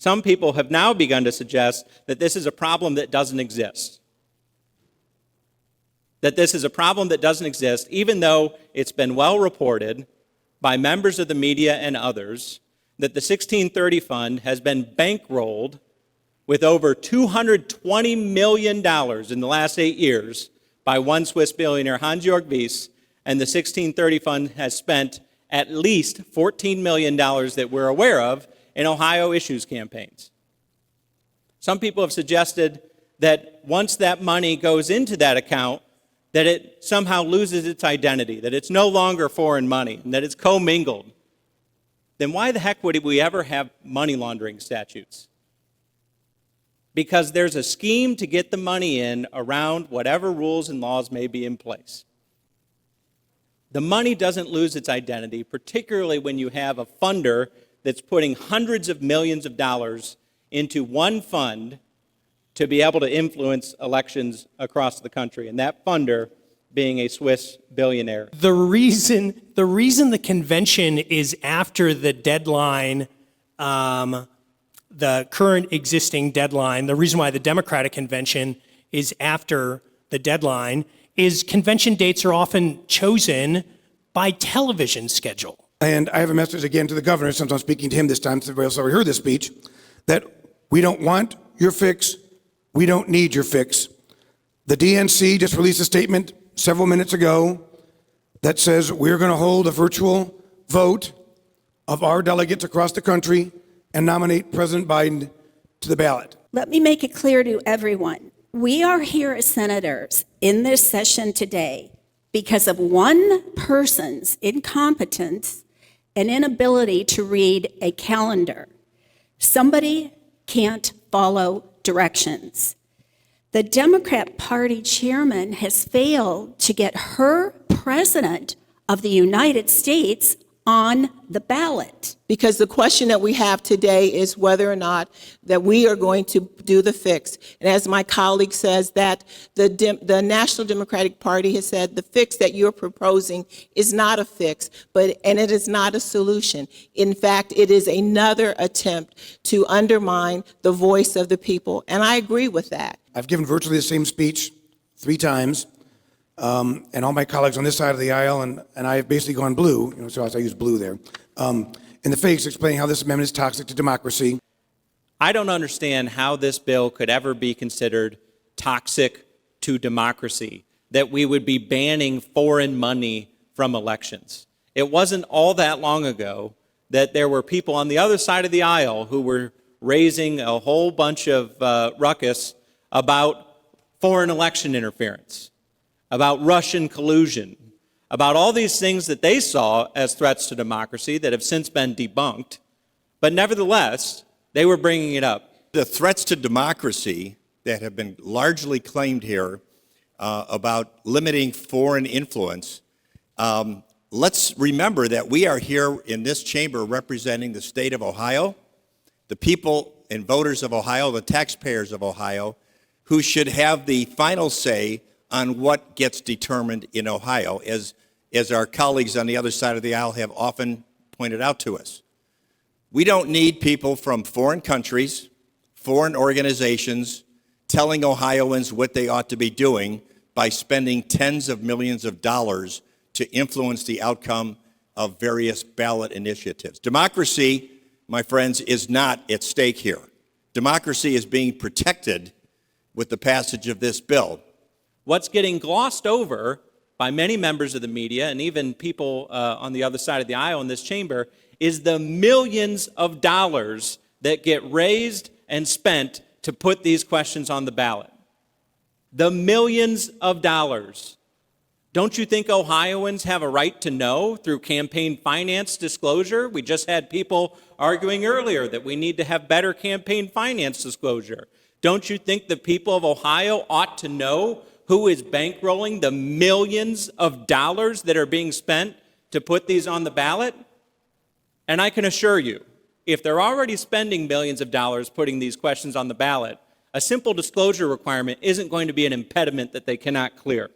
Some people have now begun to suggest that this is a problem that doesn't exist. That this is a problem that doesn't exist, even though it's been well reported by members of the media and others that the 1630 Fund has been bankrolled with over $220 million in the last 8 years by one Swiss billionaire, Hans-Jörg Wyss, and the 1630 Fund has spent at least $14 million that we're aware of in Ohio issues campaigns. Some people have suggested that once that money goes into that account, that it somehow loses its identity, that it's no longer foreign money, and that it's commingled. Then why the heck would we ever have money laundering statutes? Because there's a scheme to get the money in around whatever rules and laws may be in place. The money doesn't lose its identity, particularly when you have a funder that's putting hundreds of millions of dollars into one fund to be able to influence elections across the country, and that funder being a Swiss billionaire. The reason the convention is after the deadline, the current existing deadline, the reason why the Democratic convention is after the deadline is convention dates are often chosen by television schedule. And I have a message again to the governor, since I'm speaking to him this time, since everybody else already heard this speech, that we don't want your fix, we don't need your fix. The DNC just released a statement several minutes ago that says we're going to hold a virtual vote of our delegates across the country and nominate President Biden to the ballot. Let me make it clear to everyone. We are here as senators in this session today because of one person's incompetence and inability to read a calendar. Somebody can't follow directions. The Democrat Party chairman has failed to get her president of the United States on the ballot. Because the question that we have today is whether or not that we are going to do the fix. And as my colleague says, that the National Democratic Party has said the fix that you're proposing is not a fix, and it is not a solution. In fact, it is another attempt to undermine the voice of the people, and I agree with that. I've given virtually the same speech 3 times, and all my colleagues on this side of the aisle, and I have basically gone blue, so I use blue there, in the face explaining how this amendment is toxic to democracy. I don't understand how this bill could ever be considered toxic to democracy, that we would be banning foreign money from elections. It wasn't all that long ago that there were people on the other side of the aisle who were raising a whole bunch of ruckus about foreign election interference, about Russian collusion, about all these things that they saw as threats to democracy that have since been debunked, but nevertheless, they were bringing it up. The threats to democracy that have been largely claimed here about limiting foreign influence, let's remember that we are here in this chamber representing the state of Ohio, the people and voters of Ohio, the taxpayers of Ohio, who should have the final say on what gets determined in Ohio, as our colleagues on the other side of the aisle have often pointed out to us. We don't need people from foreign countries, foreign organizations, telling Ohioans what they ought to be doing by spending tens of millions of dollars to influence the outcome of various ballot initiatives. Democracy, my friends, is not at stake here. Democracy is being protected with the passage of this bill. What's getting glossed over by many members of the media and even people on the other side of the aisle in this chamber is the millions of dollars that get raised and spent to put these questions on the ballot. The millions of dollars. Don't you think Ohioans have a right to know through campaign finance disclosure? We just had people arguing earlier that we need to have better campaign finance disclosure. Don't you think the people of Ohio ought to know who is bankrolling the millions of dollars that are being spent to put these on the ballot? And I can assure you, if they're already spending millions of dollars putting these questions on the ballot, a simple disclosure requirement isn't going to be an impediment that they cannot clear.